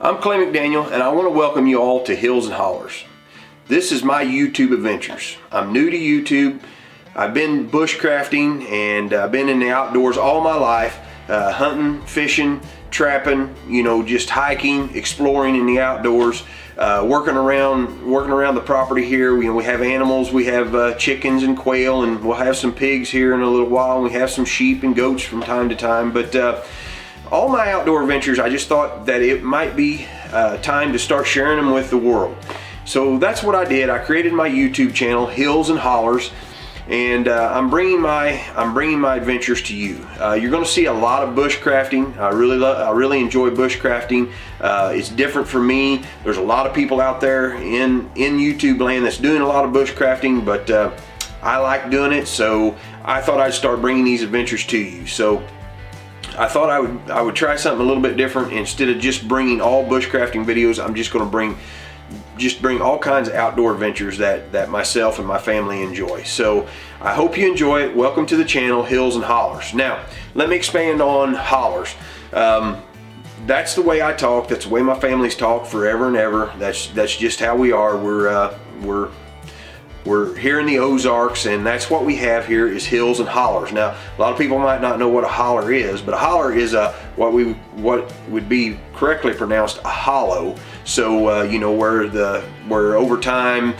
I'm Clay McDaniel, and I want to welcome you all to Hills and Hollers. This is my YouTube adventures. I'm new to YouTube. I've been bushcrafting and I've been in the outdoors all my life, hunting, fishing, trapping, just hiking, exploring in the outdoors, working around the property here. We have animals. We have chickens and quail, and we'll have some pigs here in a little while. And we have some sheep and goats from time to time, but all my outdoor adventures, I just thought that it might be time to start sharing them with the world. So that's what I did. I created my YouTube channel, Hills and Hollers, and I'm bringing my adventures to you. You're going to see a lot of bushcrafting. I really enjoy bushcrafting. It's different for me. There's a lot of people out there in YouTube land that's doing a lot of bushcrafting, but I like doing it, so I thought I'd start bringing these adventures to you. So I thought I would try something a little bit different. Instead of just bringing all bushcrafting videos, I'm just going to bring all kinds of outdoor adventures that myself and my family enjoy. So I hope you enjoy it. Welcome to the channel, Hills and Hollers. Now, let me expand on hollers. That's the way I talk. That's the way my family's talked forever and ever. That's just how we are. We're here in the Ozarks, and that's what we have here is hills and hollers. Now, a lot of people might not know what a holler is, but a holler is what would be correctly pronounced a hollow. So where over time,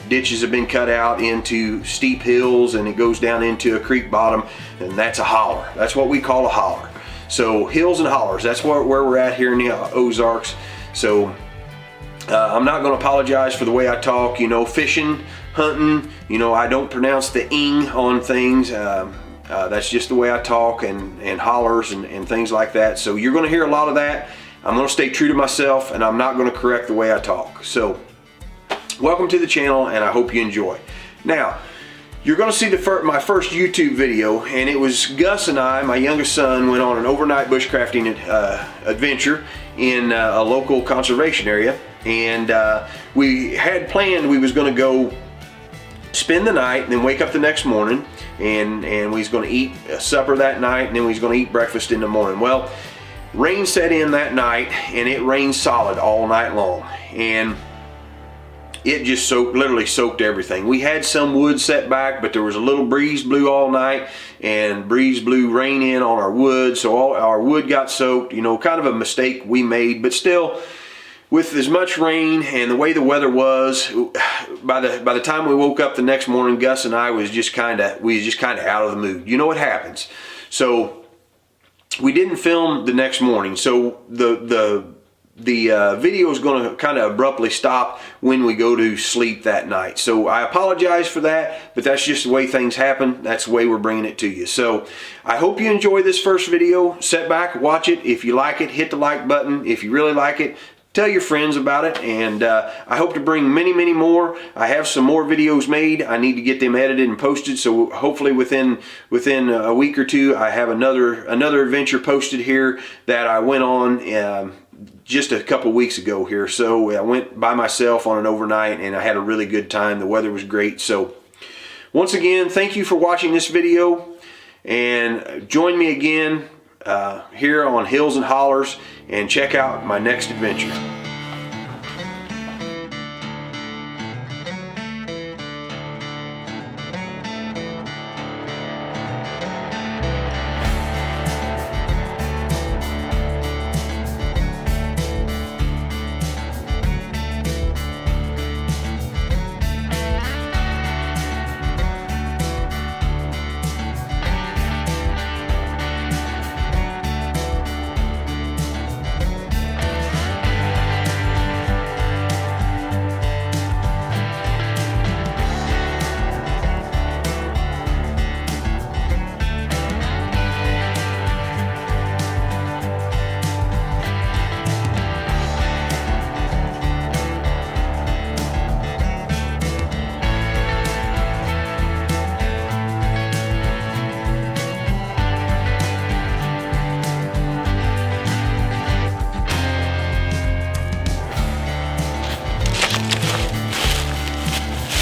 ditches have been cut out into steep hills, and it goes down into a creek bottom, and that's a holler. That's what we call a holler. So hills and hollers. That's where we're at here in the Ozarks. So I'm not going to apologize for the way I talk. Fishing, hunting, I don't pronounce the ing on things. That's just the way I talk, and hollers and things like that. So you're going to hear a lot of that. I'm going to stay true to myself, and I'm not going to correct the way I talk. So welcome to the channel, and I hope you enjoy. Now, you're going to see my first YouTube video, and it was Gus and I, my youngest son, went on an overnight bushcrafting adventure in a local conservation area. And we had planned we was going to go spend the night and then wake up the next morning, and we was going to eat supper that night, and then we was going to eat breakfast in the morning. Well, rain set in that night, and it rained solid all night long, and it just literally soaked everything. We had some wood set back, but there was a little breeze blew all night, and breeze blew rain in on our wood, so all our wood got soaked. Kind of a mistake we made, but still, with as much rain and the way the weather was, by the time we woke up the next morning, Gus and I was just kind of out of the mood. You know what happens? So we didn't film the next morning. So the video is going to kind of abruptly stop when we go to sleep that night. So I apologize for that, but that's just the way things happen. That's the way we're bringing it to you. So I hope you enjoy this first video. Sit back, watch it. If you like it, hit the like button. If you really like it, tell your friends about it, and I hope to bring many more. I have some more videos made. I need to get them edited and posted, so hopefully within a week or two I have another adventure posted here that I went on just a couple weeks ago here. So I went by myself on an overnight, and I had a really good time. The weather was great. So once again, thank you for watching this video, and join me again here on Hills and Hollers, and check out my next adventure.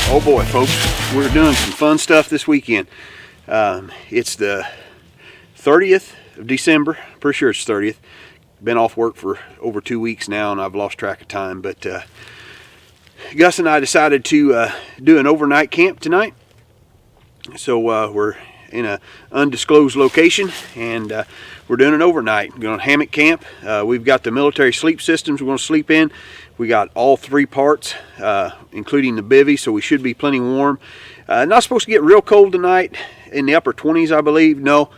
Oh boy, folks, we're doing some fun stuff this weekend. It's the 30th of December, pretty sure it's 30th. been off work for over 2 weeks now, and I've lost track of time. But Gus and I decided to do an overnight camp tonight. So we're in an undisclosed location, and we're doing an overnight. We're going to hammock camp. We've got the military sleep systems we're going to sleep in. We got all 3 parts, including the bivvy, so we should be plenty warm. Not supposed to get real cold tonight, in the upper 20s, I believe. No,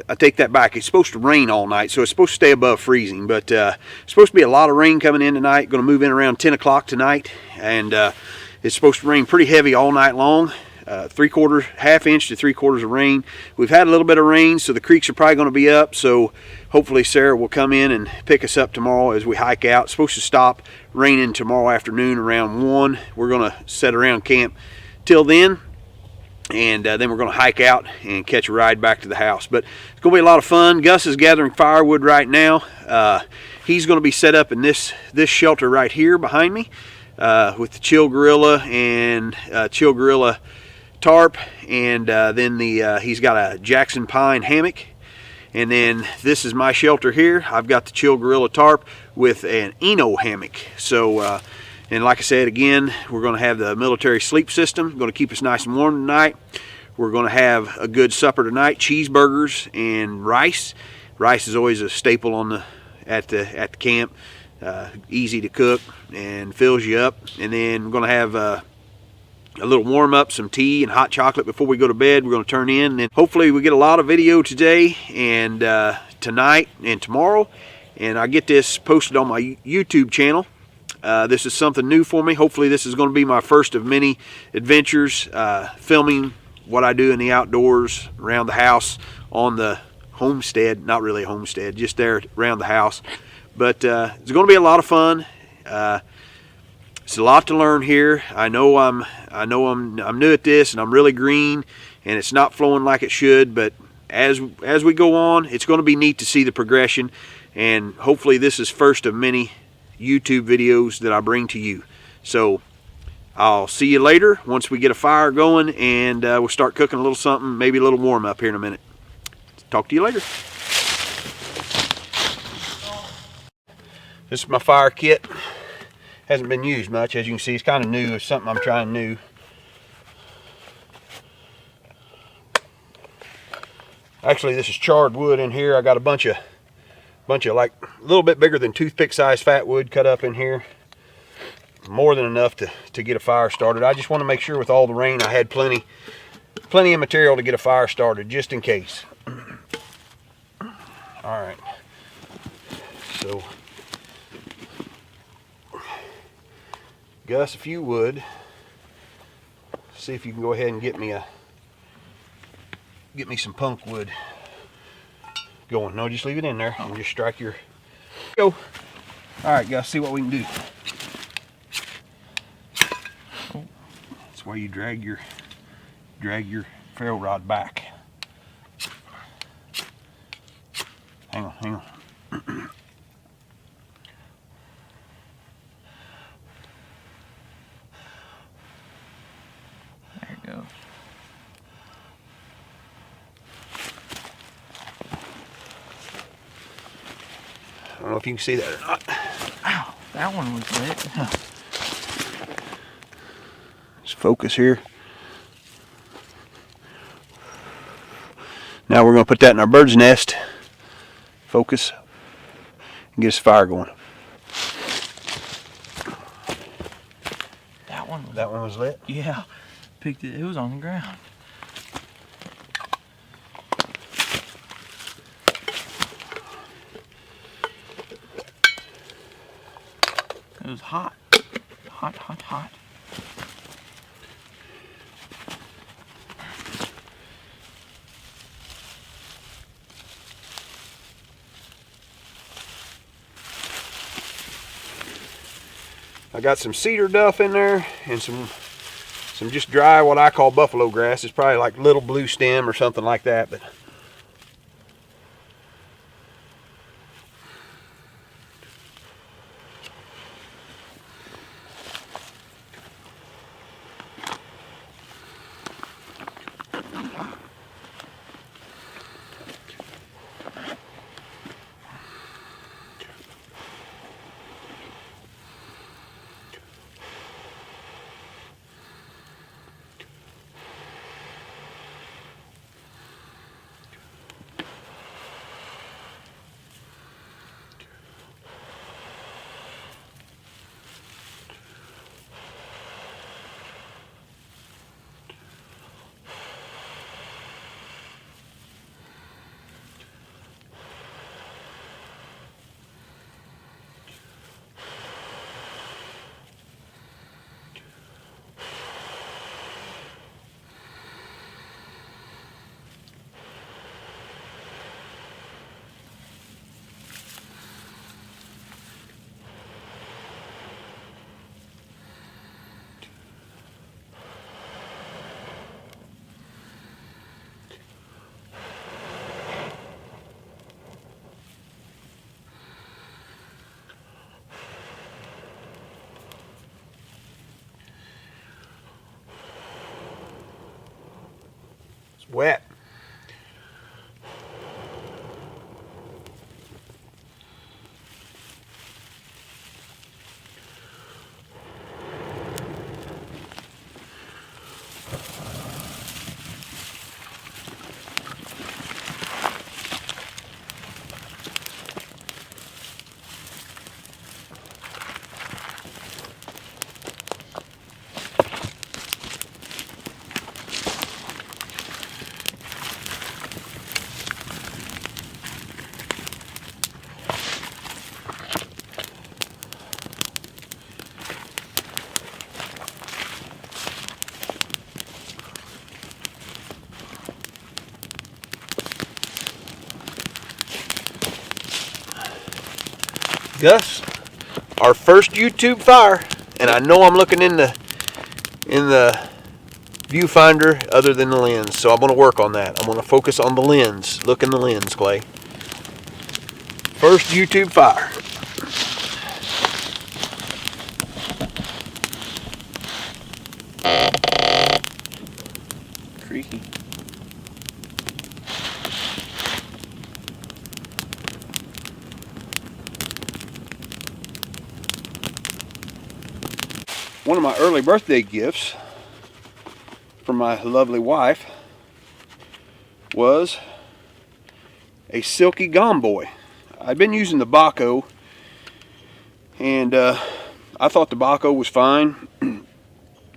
I take that back. It's supposed to rain all night, so it's supposed to stay above freezing. But it's supposed to be a lot of rain coming in tonight. Going to move in around 10 o'clock tonight, and it's supposed to rain pretty heavy all night long. 3/4, ½ inch to 3/4 of rain. We've had a little bit of rain, so the creeks are probably going to be up. So hopefully Sarah will come in and pick us up tomorrow as we hike out. It's supposed to stop raining tomorrow afternoon around 1. We're going to set around camp till then, and then we're going to hike out and catch a ride back to the house. But it's going to be a lot of fun. Gus is gathering firewood right now. He's going to be set up in this shelter right here behind me with the Chill Gorilla and Chill Gorilla tarp, and then he's got a Jackson Pine hammock, and then this is my shelter here. I've got the Chill Gorilla tarp with an Eno hammock. So and like I said, again, we're going to have the military sleep system, going to keep us nice and warm tonight. We're going to have a good supper tonight, cheeseburgers and rice. Rice is always a staple on at the camp. Easy to cook and fills you up. And then we're going to have a little warm up, some tea and hot chocolate before we go to bed. We're going to turn in, and hopefully we get a lot of video today and tonight and tomorrow, and I get this posted on my YouTube channel. This is something new for me. Hopefully this is going to be my first of many adventures, filming what I do in the outdoors around the house on the homestead. Not really a homestead, just there around the house. But it's going to be a lot of fun. It's a lot to learn here. I know I'm new at this, and I'm really green, and it's not flowing like it should. But as we go on, it's going to be neat to see the progression, and hopefully this is first of many YouTube videos that I bring to you. So I'll see you later once we get a fire going, and we'll start cooking a little something, maybe a little warm up here in a minute. Talk to you later. This is my fire kit. Hasn't been used much, as you can see. It's kind of new. It's something I'm trying new. Actually, this is charred wood in here. I got a bunch of like a little bit bigger than toothpick size fat wood cut up in here. More than enough to get a fire started. I just want to make sure with all the rain I had plenty of material to get a fire started, just in case. All right. So Gus, if you would, see if you can go ahead and get me some punk wood going. No, just leave it in there and just strike your go. All right, Gus, see what we can do. That's why you drag your ferro rod back. Hang on. Go. I don't know if you can see that or not. Ow, that one was lit. Let's focus here. Now we're going to put that in our bird's nest. Focus. And get us a fire going. That one was lit? Yeah. Picked it. It was on the ground. It was hot. Hot. I got some cedar duff in there and some just dry, what I call buffalo grass. It's probably like little blue stem or something like that, but wet. Gus, our first YouTube fire, and I know I'm looking in the viewfinder other than the lens, so I'm going to work on that. I'm going to focus on the lens. Look in the lens, Clay. First YouTube fire. Creaky. One of my early birthday gifts from my lovely wife was a silky Gomboy. I'd been using the Bahco, and I thought the Bahco was fine.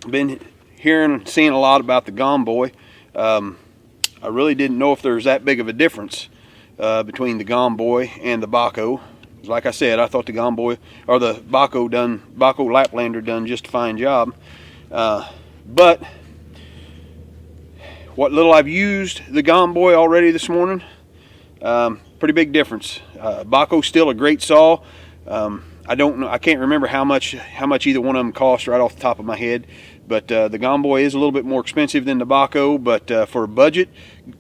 Been hearing and seeing a lot about the Gomboy. I really didn't know if there was that big of a difference between the Gomboy and the Bahco. Like I said, I thought the Gomboy or the Bahco Laplander done just a fine job. But what little I've used the Gomboy already this morning, pretty big difference. Bahco's still a great saw. I don't know, I can't remember how much either one of them cost right off the top of my head. But the Gomboy is a little bit more expensive than the Bahco, but for a budget,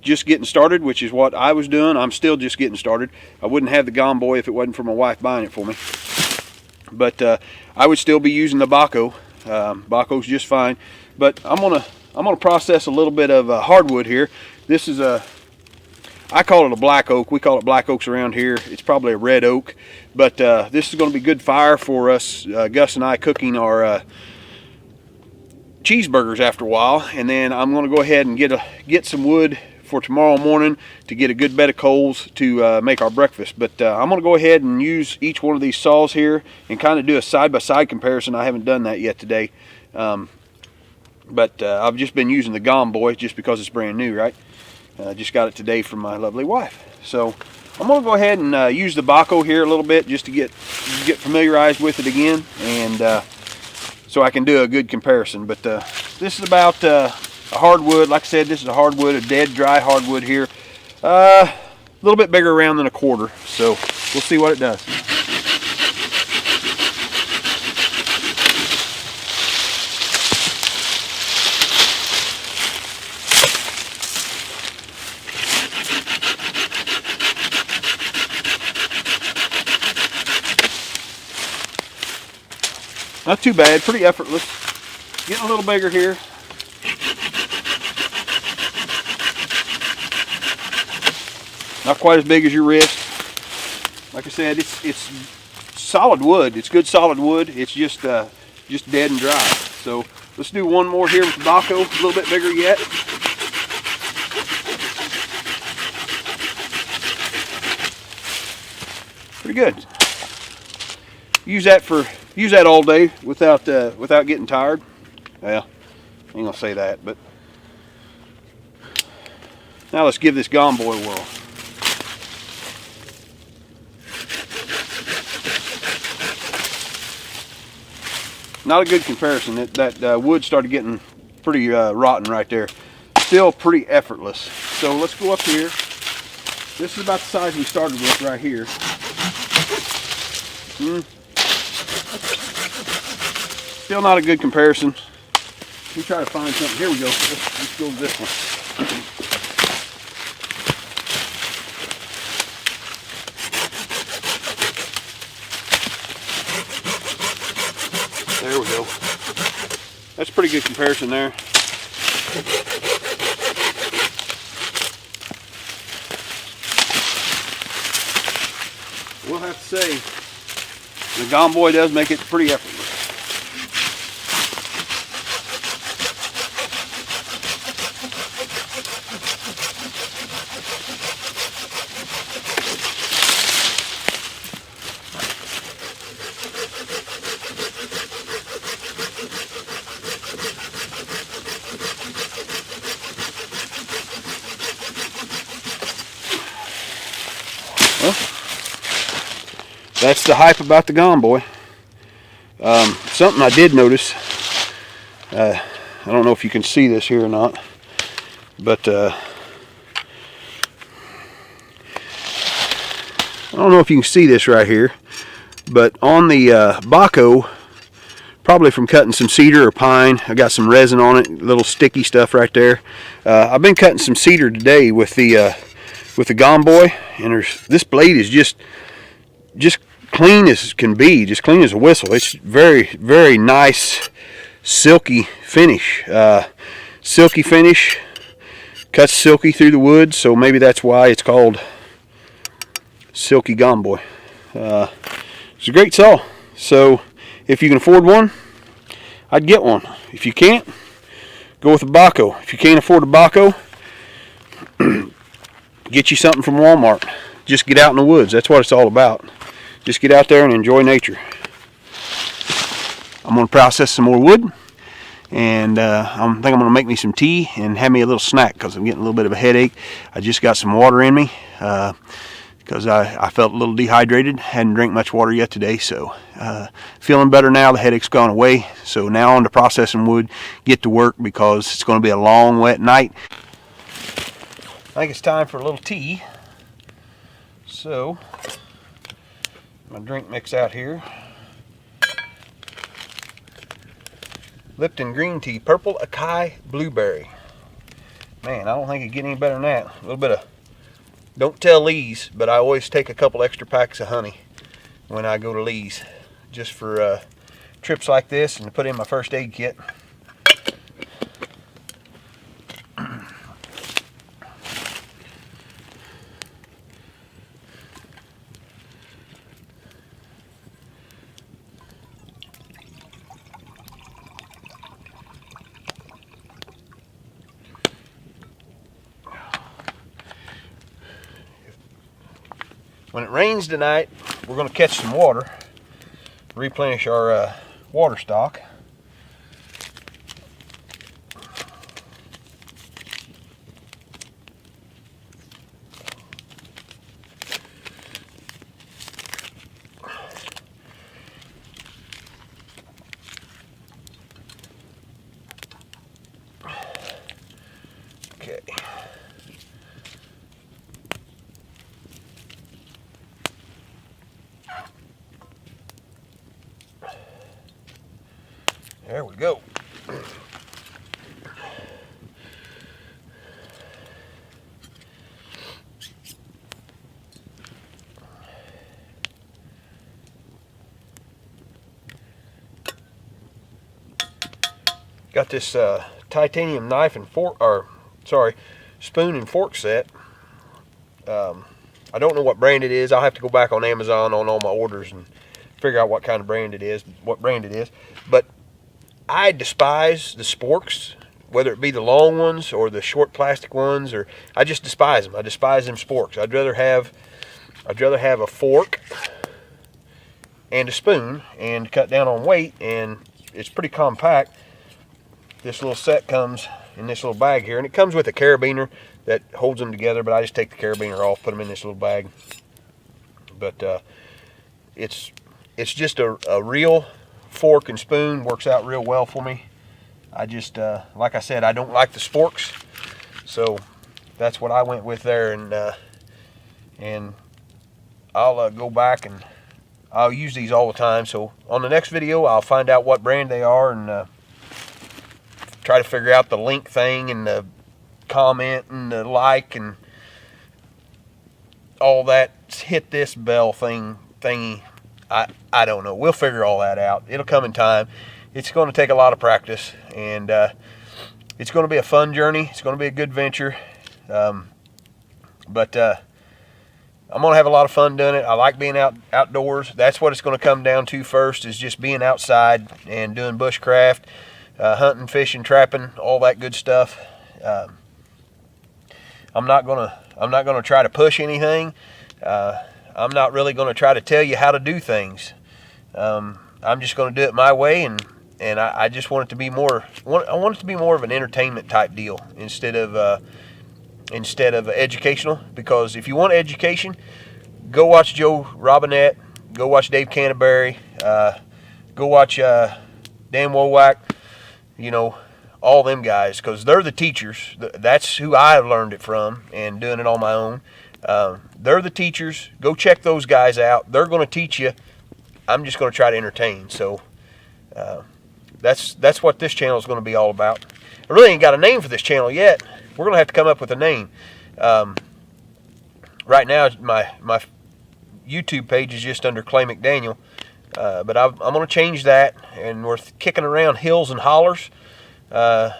just getting started, which is what I was doing. I'm still just getting started. I wouldn't have the Gomboy if it wasn't for my wife buying it for me. But I would still be using the Bahco. Bahco's just fine. But I'm gonna process a little bit of hardwood here. This is I call it a black oak. We call it black oaks around here. It's probably a red oak, but this is going to be good fire for us, Gus and I, cooking our cheeseburgers after a while. And then I'm going to go ahead and get some wood for tomorrow morning to get a good bed of coals to make our breakfast. But I'm going to go ahead and use each one of these saws here and kind of do a side-by-side comparison. I haven't done that yet today, but I've just been using the Gomboy just because it's brand new, right? Just got it today from my lovely wife. So I'm going to go ahead and use the Bahco here a little bit just to get familiarized with it again, and so I can do a good comparison. But this is about a hardwood. Like I said, this is a hardwood, a dead dry hardwood here. A little bit bigger around than a quarter. So we'll see what it does. Not too bad, pretty effortless. Getting a little bigger here. Not quite as big as your wrist. Like I said, it's solid wood. It's good solid wood. It's just dead and dry. So let's do one more here with the Bahco, a little bit bigger yet. Pretty good. Use that all day without getting tired. Well, I ain't gonna say that, but now let's give this Gomboy a whirl. Not a good comparison. That wood started getting pretty rotten right there. Still pretty effortless. So let's go up here. This is about the size we started with right here. Still not a good comparison. Let me try to find something. Here we go. Let's go with this one. There we go. That's a pretty good comparison there. we'll have to say the Gone Boy does make it pretty effortless. Well, that's the hype about the Gone Boy. Something I did notice, I don't know if you can see this here or not, but I don't know if you can see this right here, but on the Baco, probably from cutting some cedar or pine, I got some resin on it, little sticky stuff right there. I've been cutting some cedar today with the Gone Boy, and this blade is just clean as can be, just clean as a whistle. It's very, very nice, silky finish. Silky finish, cuts silky through the wood, so maybe that's why it's called Silky Gone Boy. It's a great saw. So if you can afford one, I'd get one. If you can't, go with a Baco. If you can't afford a Baco, get you something from Walmart. Just get out in the woods. That's what it's all about. Just get out there and enjoy nature. I'm going to process some more wood, and I think I'm going to make me some tea and have me a little snack because I'm getting a little bit of a headache. I just got some water in me because I felt a little dehydrated. Hadn't drank much water yet today, so feeling better now. The headache's gone away. So now on to processing wood, get to work because it's going to be a long, wet night. I think it's time for a little tea. So, my drink mix out here. Lipton green tea, purple acai blueberry. Man, I don't think it'd get any better than that. A little bit of, don't tell Lee's, but I always take a couple extra packs of honey when I go to Lee's, just for trips like this and to put in my first aid kit. When it rains tonight, we're going to catch some water, replenish our water stock. Okay. There we go. Got this titanium knife and fork, or sorry, spoon and fork set. I don't know what brand it is. I'll have to go back on Amazon on all my orders and figure out what kind of brand it is, what brand it is. But I despise the sporks, whether it be the long ones or the short plastic ones, or I just despise them. I despise them sporks. I'd rather have a fork and a spoon and cut down on weight, and it's pretty compact. This little set comes in this little bag here, and it comes with a carabiner that holds them together, but I just take the carabiner off, put them in this little bag. But it's just a real fork and spoon, works out real well for me. I just like I said, I don't like the sporks, so that's what I went with there, and I'll go back and I'll use these all the time. So on the next video, I'll find out what brand they are and try to figure out the link thing and the comment and the like and all that. Hit this bell thingy. I don't know. We'll figure all that out. It'll come in time. It's going to take a lot of practice, and it's going to be a fun journey. It's going to be a good venture. But I'm gonna have a lot of fun doing it. I like being outdoors. That's what it's gonna come down to first, is just being outside and doing bushcraft, hunting, fishing, trapping, all that good stuff. I'm not gonna try to push anything. I'm not really gonna try to tell you how to do things. I'm just gonna do it my way, and I just want it to be more. I want it to be more of an entertainment type deal instead of educational. Because if you want education, go watch Joe Robinette, go watch Dave Canterbury, go watch Dan Wowak, all them guys, because they're the teachers. That's who I learned it from, and doing it on my own. They're the teachers. Go check those guys out. They're going to teach you. I'm just going to try to entertain. So that's what this channel is going to be all about. I really ain't got a name for this channel yet. We're going to have to come up with a name. Right now, my YouTube page is just under Clay McDaniel, but I'm going to change that, and we're kicking around Hills and Hollers,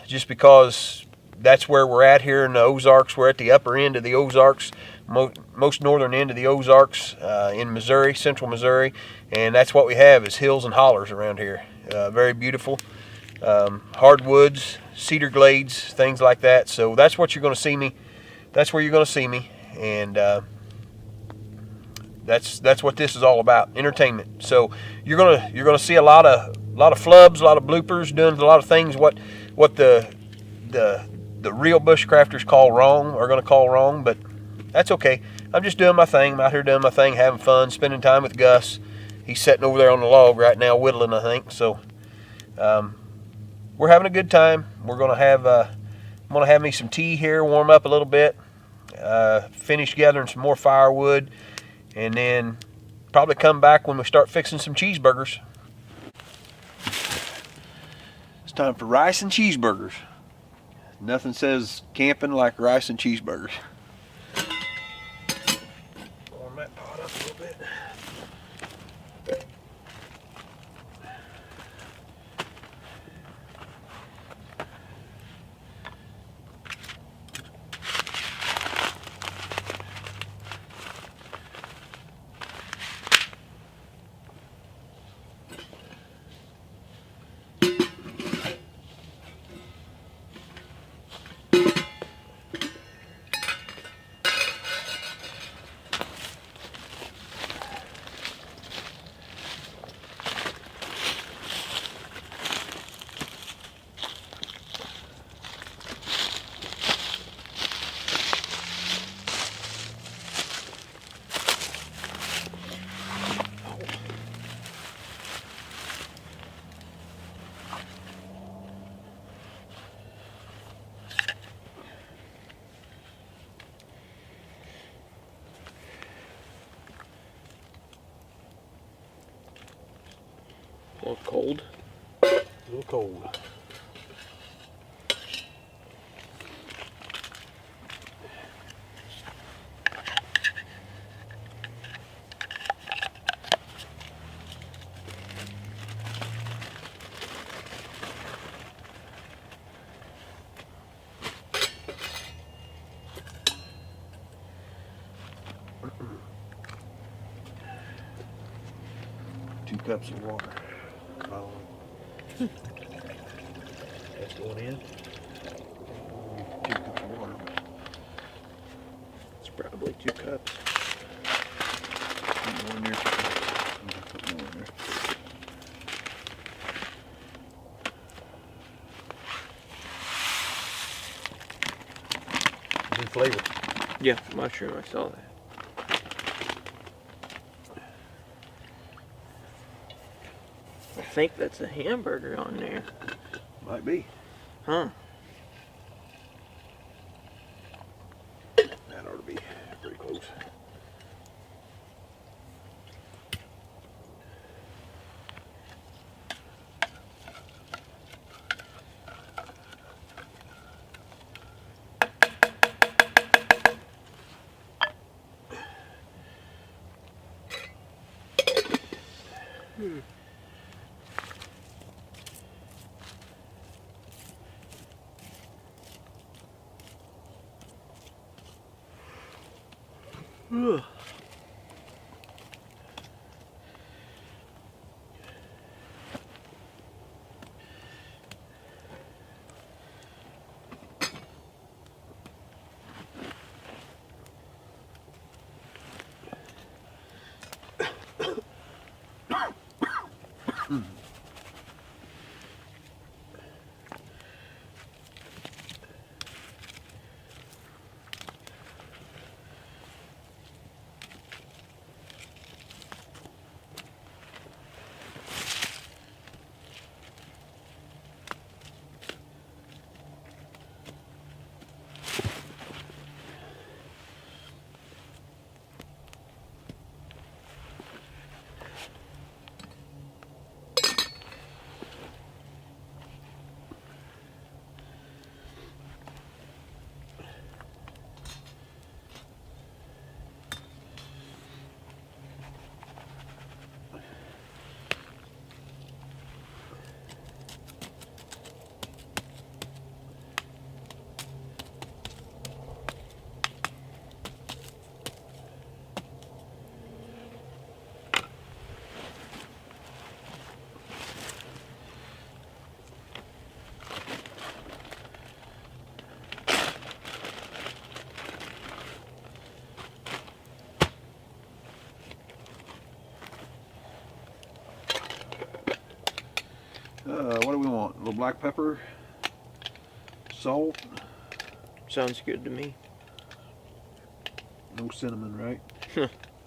just because that's where we're at here in the Ozarks. We're at the upper end of the Ozarks, most northern end of the Ozarks, in Missouri, central Missouri, and that's what we have, is hills and hollers around here. Very beautiful, hardwoods, cedar glades, things like that. So that's what you're going to see me. That's where you're going to see me, and that's what this is all about, entertainment. So you're gonna see a lot of flubs, a lot of bloopers, doing a lot of things what the real bushcrafters call wrong, are gonna call wrong, but that's okay. I'm just doing my thing. I'm out here doing my thing, having fun, spending time with Gus. He's sitting over there on the log right now, whittling, I think. So we're having a good time. We're gonna have I'm gonna have me some tea here, warm up a little bit, finish gathering some more firewood, and then probably come back when we start fixing some cheeseburgers. It's time for rice and cheeseburgers. Nothing says camping like rice and cheeseburgers. Warm that pot up a little bit. A little cold. A little cold. Two cups of water. That's going in. 2 cups of water. It's probably 2 cups. Put more in there. Put more in there. Good flavor. Yeah, mushroom. I saw that. I think that's a hamburger on there. Might be. Huh. That ought to be pretty close. What do we want? A little black pepper, salt, Sounds good to me. no cinnamon, right?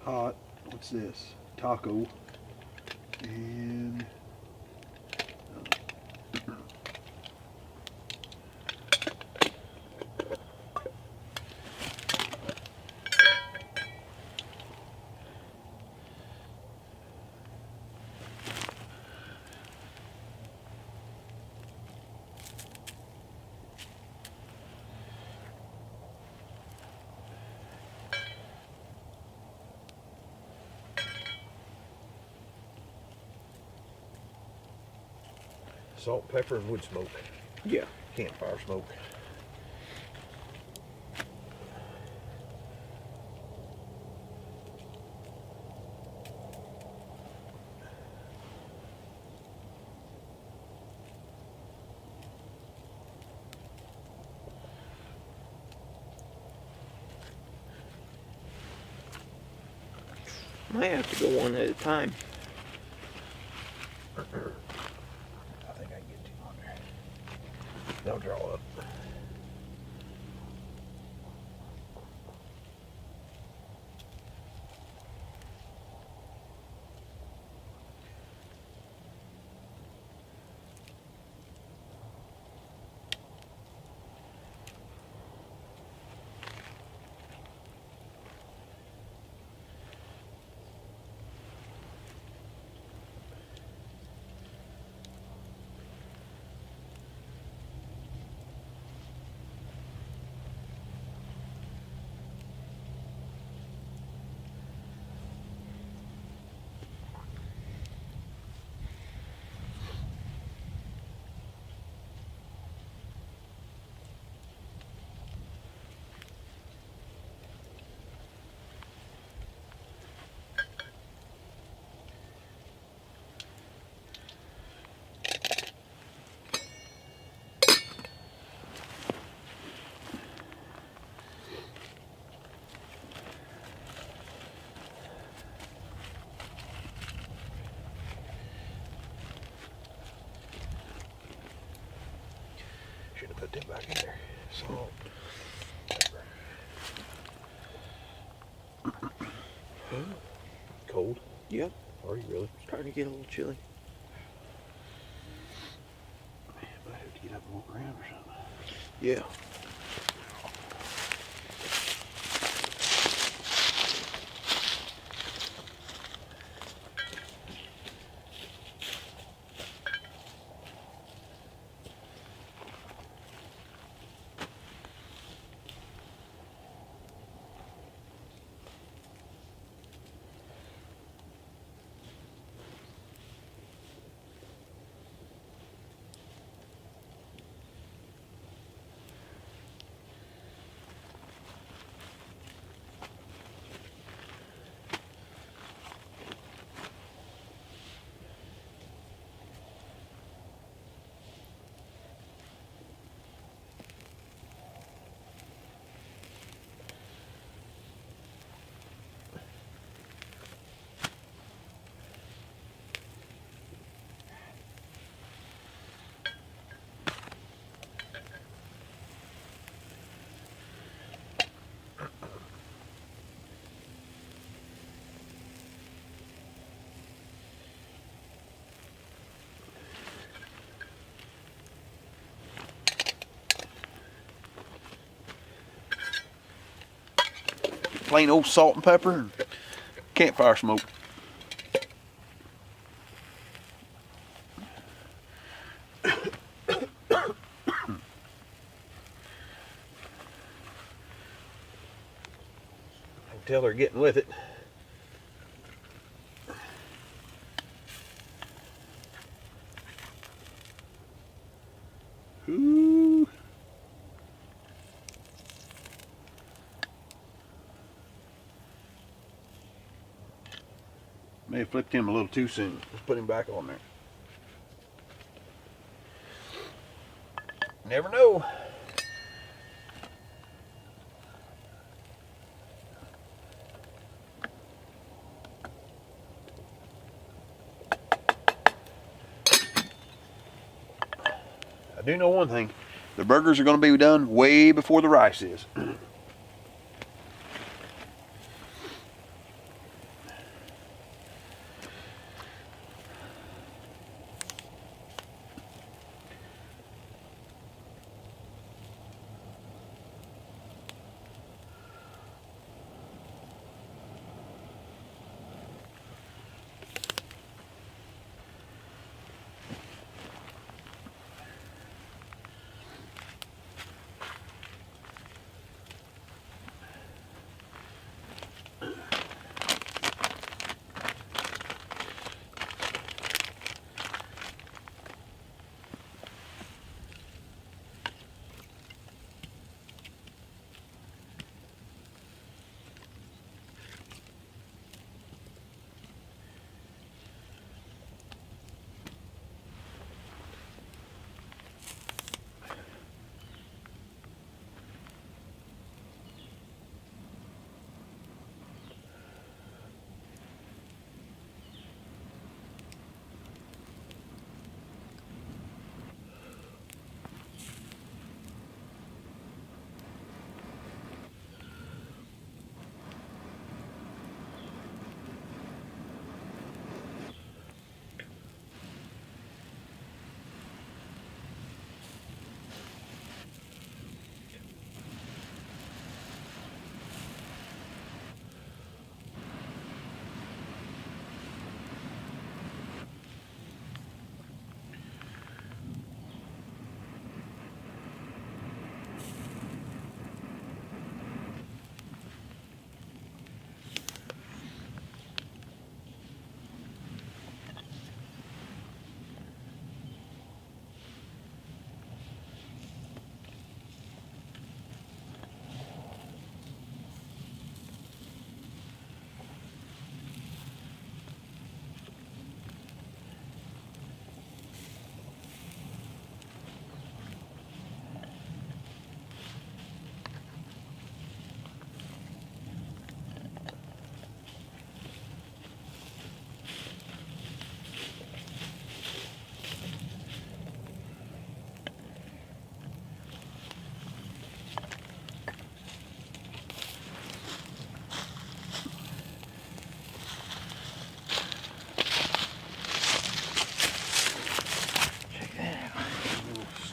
Hot. What's this? Taco. And Salt, pepper, and wood smoke. Yeah. Campfire smoke. Might have to go one at a time. I think I can get two on there. They'll draw up. Should have put them back in there. Salt, pepper. Cold? Yep. Are you really? Starting to get a little chilly. might have to get up and walk around or something. Yeah. plain old salt and pepper and campfire smoke. I can tell they're getting with it. Ooh. May have flipped him a little too soon. Let's put him back on there. Never know. I do know one thing. The burgers are going to be done way before the rice is.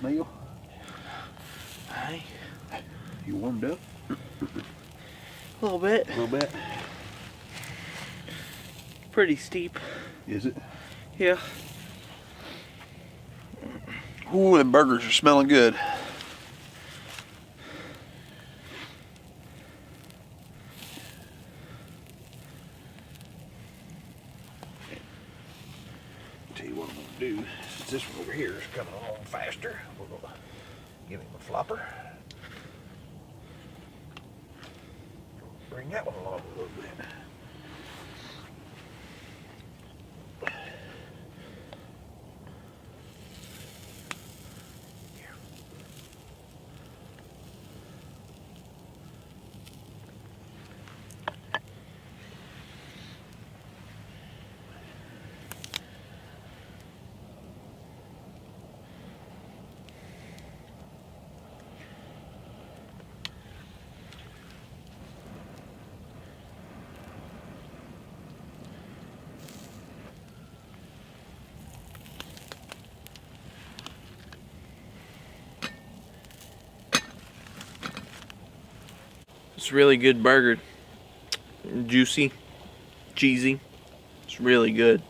Snail, Aye. you warmed up A little bit. a little bit? Pretty steep. Is it? Yeah. Ooh, them burgers are smelling good. Tell you what I'm gonna do. Since this one over here is coming along faster, we're gonna give him a flopper. Bring that one along a little bit. It's really good burger. juicy, cheesy. It's really good.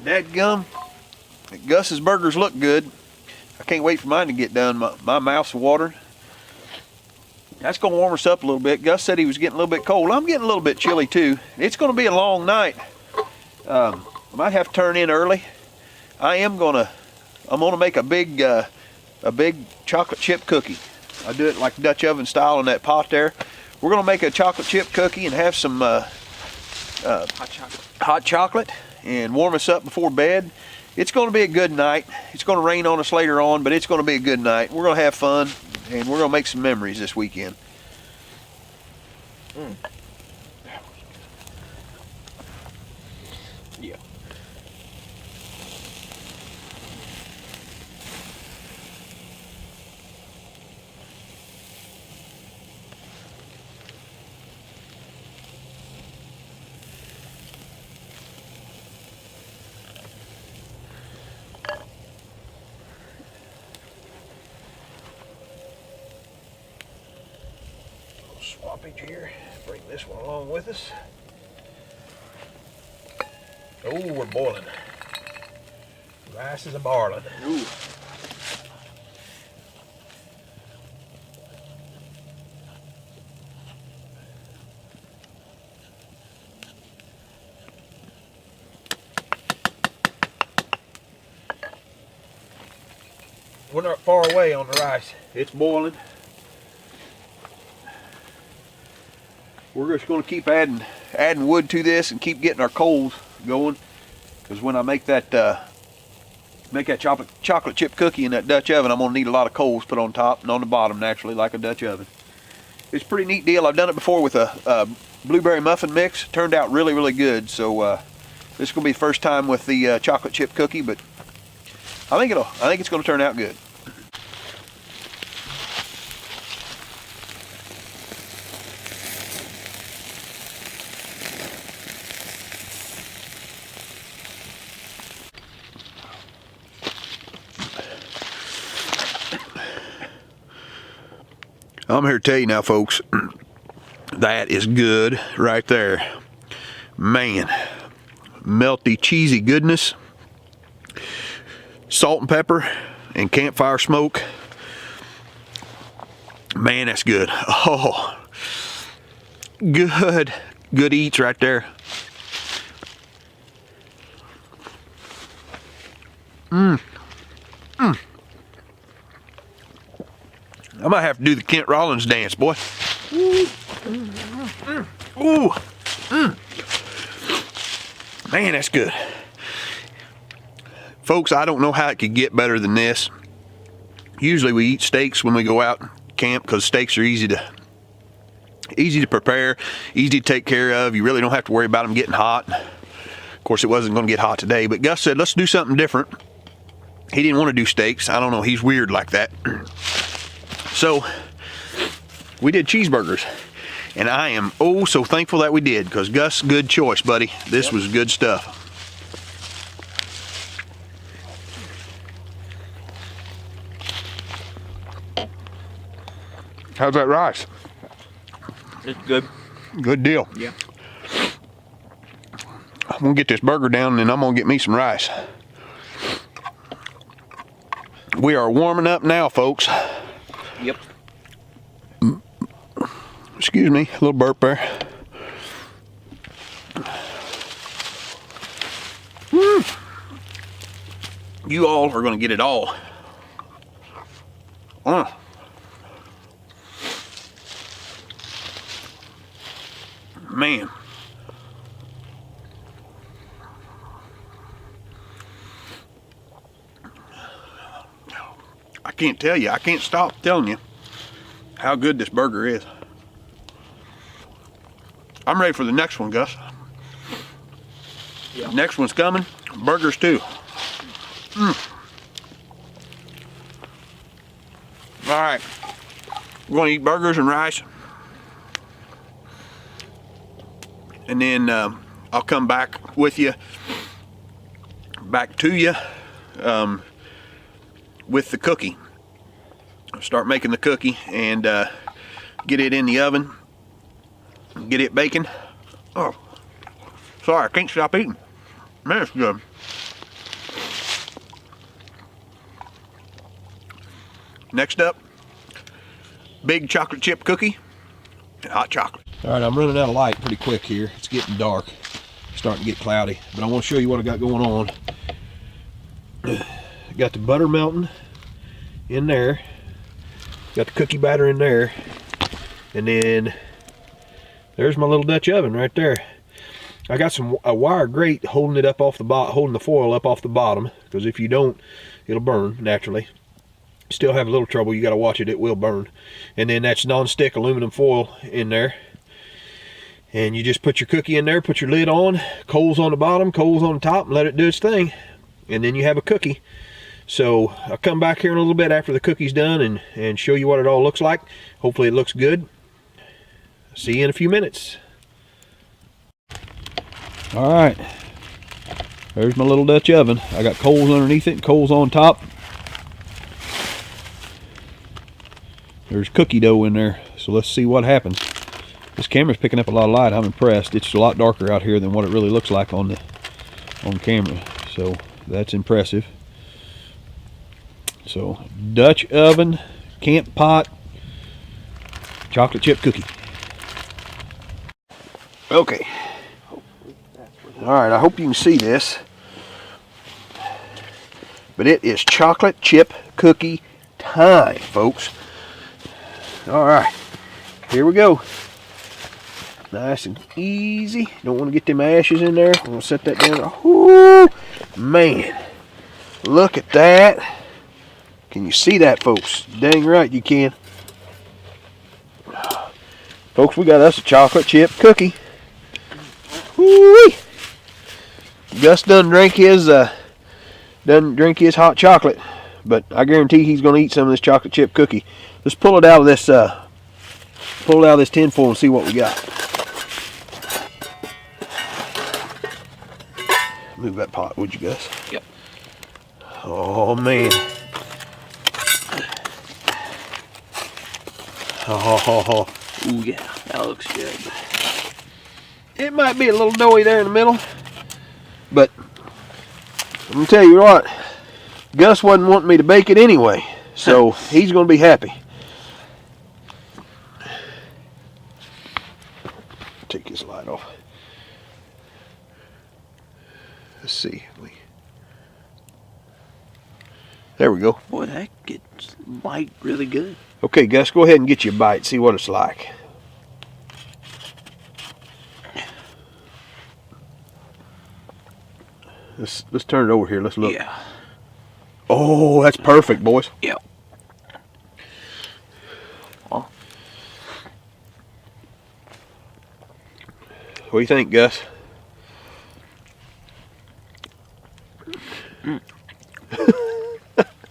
Dadgum, Gus's burgers look good. I can't wait for mine to get done. My mouth's watering. That's going to warm us up a little bit. Gus said he was getting a little bit cold. I'm getting a little bit chilly too. It's going to be a long night. I might have to turn in early. I'm gonna make a big chocolate chip cookie. I do it like Dutch oven style in that pot there. We're gonna make a chocolate chip cookie and have some hot chocolate and warm us up before bed. It's going to be a good night. It's going to rain on us later on, but it's going to be a good night. We're going to have fun, and we're going to make some memories this weekend. Yeah. Swappage here. Bring this one along with us. Oh, we're boiling. Rice is a barlin. Ooh. We're not far away on the rice. It's boiling. We're just going to keep adding wood to this and keep getting our coals going, because when I make that chocolate chip cookie in that Dutch oven, I'm going to need a lot of coals put on top and on the bottom naturally, like a Dutch oven. It's a pretty neat deal. I've done it before with a blueberry muffin mix. It turned out really, really good. So this is going to be the first time with the chocolate chip cookie, but I think it's going to turn out good. I'm here to tell you now, folks, that is good right there. Man, melty, cheesy goodness. Salt and pepper and campfire smoke. Man, that's good. Oh, good eats right there. I might have to do the Kent Rollins dance, boy. Ooh. Man, that's good. Folks, I don't know how it could get better than this. Usually we eat steaks when we go out camp, because steaks are easy to prepare, easy to take care of. You really don't have to worry about them getting hot. Of course, it wasn't going to get hot today, but Gus said, let's do something different. He didn't want to do steaks. I don't know, he's weird like that. So we did cheeseburgers, and I am oh so thankful that we did, because Gus, good choice, buddy. This was good stuff. How's that rice? It's good. Good deal. Yeah. I'm gonna get this burger down, and then I'm gonna get me some rice. We are warming up now, folks. Yep. Excuse me, a little burp there. You all are going to get it all. Man. I can't tell you. I can't stop telling you how good this burger is. I'm ready for the next one, Gus. Yeah. Next one's coming. Burgers too. All right. We're going to eat burgers and rice. And then I'll come back with you, back to you with the cookie. I'll start making the cookie and get it in the oven, get it baking. Oh, sorry, I can't stop eating. Man, it's good. Next up, big chocolate chip cookie and hot chocolate. All right, I'm running out of light pretty quick here. It's getting dark, starting to get cloudy, but I want to show you what I got going on. Got the butter melting in there, got the cookie batter in there, and then there's my little Dutch oven right there. I got a wire grate holding it up off the holding the foil up off the bottom, because if you don't, it'll burn naturally. Still have a little trouble, you got to watch it, it will burn. And then that's non-stick aluminum foil in there, and you just put your cookie in there, put your lid on, coals on the bottom, coals on the top, and let it do its thing, and then you have a cookie. So I'll come back here in a little bit after the cookie's done and show you what it all looks like. Hopefully it looks good. See you in a few minutes. All right, there's my little Dutch oven. I got coals underneath it and coals on top. There's cookie dough in there, so let's see what happens. This camera's picking up a lot of light. I'm impressed. It's a lot darker out here than what it really looks like on camera, so that's impressive. So Dutch oven, camp pot, chocolate chip cookie. Okay. All right, I hope you can see this, but it is chocolate chip cookie time, folks. All right, here we go. Nice and easy. Don't want to get them ashes in there. I'm gonna set that down. Whoo, man, look at that. Can you see that, folks? Dang right you can. Folks, we got us a chocolate chip cookie. Whoo-wee. Gus done drink his hot chocolate, but I guarantee he's gonna eat some of this chocolate chip cookie. Let's pull it out of this tin foil and see what we got. Move that pot, would you, Gus? Yep. Oh man. Oh. Ooh, yeah, that looks good. It might be a little doughy there in the middle, but I'm gonna tell you what, Gus wasn't wanting me to bake it anyway, so he's gonna be happy. Take his light off. Let's see. There we go. Boy, that gets light really good. Okay, Gus, go ahead and get you a bite. See what it's like. Let's turn it over here. Let's look. Yeah. Oh, that's perfect, boys. Yeah. Well, What do you think, Gus?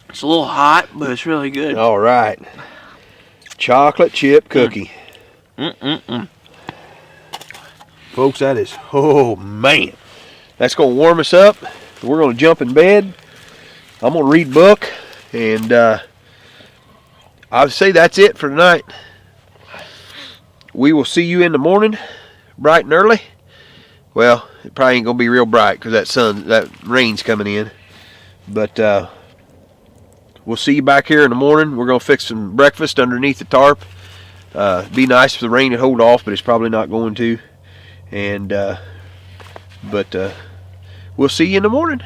it's a little hot, but it's really good. All right. Chocolate chip cookie. Folks, that is, oh man. That's going to warm us up. We're going to jump in bed. I'm going to read a book. And I'll say that's it for tonight. We will see you in the morning, bright and early. Well, it probably ain't going to be real bright because that rain's coming in. But we'll see you back here in the morning. We're going to fix some breakfast underneath the tarp. Be nice if the rain would hold off, but it's probably not going to. And but we'll see you in the morning.